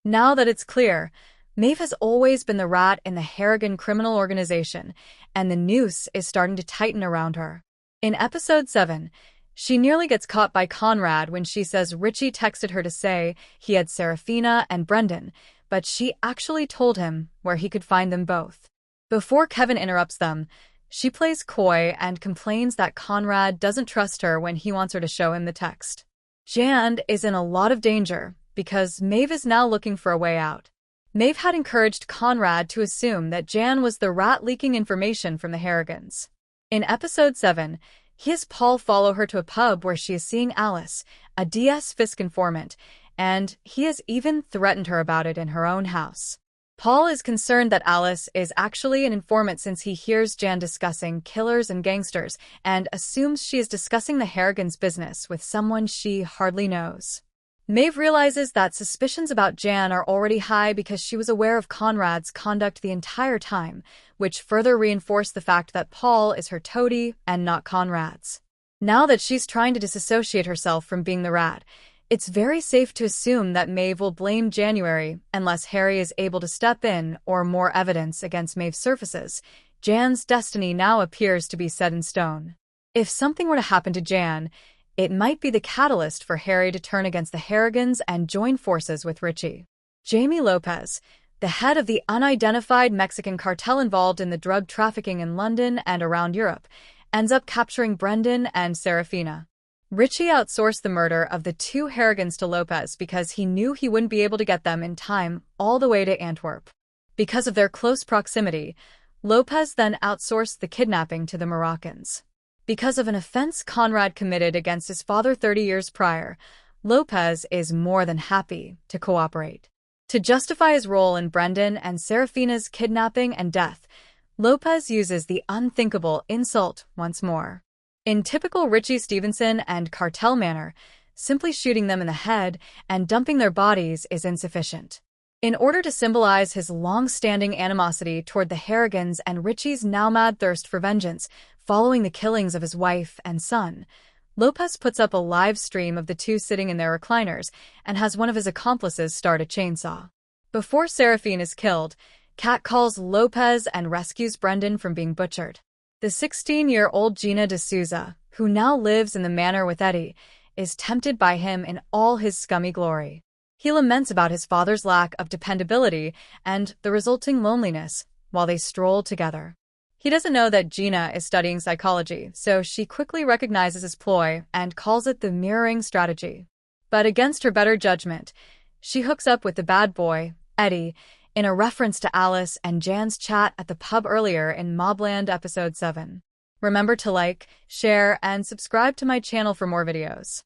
Now that it's clear, Maeve has always been the rat in the Harrigan criminal organization, and the noose is starting to tighten around her. In episode 7, she nearly gets caught by Conrad when she says Richie texted her to say he had Serafina and Brendan, but she actually told him where he could find them both. Before Kevin interrupts them, she plays coy and complains that Conrad doesn't trust her when he wants her to show him the text. Jan is in a lot of danger because Maeve is now looking for a way out. Maeve had encouraged Conrad to assume that Jan was the rat leaking information from the Harrigans. In episode 7, he has Paul follow her to a pub where she is seeing Alice, a DS Fisk informant, and he has even threatened her about it in her own house. Paul is concerned that Alice is actually an informant since he hears Jan discussing killers and gangsters and assumes she is discussing the Harrigans' business with someone she hardly knows. Maeve realizes that suspicions about Jan are already high because she was aware of Conrad's conduct the entire time, which further reinforced the fact that Paul is her toady and not Conrad's. Now that she's trying to disassociate herself from being the rat, it's very safe to assume that Maeve will blame January unless Harry is able to step in or more evidence against Maeve surfaces. Jan's destiny now appears to be set in stone. If something were to happen to Jan, it might be the catalyst for Harry to turn against the Harrigans and join forces with Richie. Jamie Lopez, the head of the unidentified Mexican cartel involved in the drug trafficking in London and around Europe, ends up capturing Brendan and Serafina. Richie outsourced the murder of the two Harrigans to Lopez because he knew he wouldn't be able to get them in time all the way to Antwerp. Because of their close proximity, Lopez then outsourced the kidnapping to the Moroccans. Because of an offense Conrad committed against his father 30 years prior, Lopez is more than happy to cooperate. To justify his role in Brendan and Serafina's kidnapping and death, Lopez uses the unthinkable insult once more. In typical Richie Stevenson and cartel manner, simply shooting them in the head and dumping their bodies is insufficient. In order to symbolize his long-standing animosity toward the Harrigans and Richie's now-mad thirst for vengeance following the killings of his wife and son, Lopez puts up a live stream of the two sitting in their recliners and has one of his accomplices start a chainsaw. Before Serafine is killed, Kat calls Lopez and rescues Brendan from being butchered. The 16-year-old Gina Da Souza, who now lives in the manor with Eddie, is tempted by him in all his scummy glory. He laments about his father's lack of dependability and the resulting loneliness while they stroll together. He doesn't know that Gina is studying psychology, so she quickly recognizes his ploy and calls it the mirroring strategy. But against her better judgment, she hooks up with the bad boy, Eddie, in a reference to Alice and Jan's chat at the pub earlier in MobLand episode 7. Remember to like, share, and subscribe to my channel for more videos.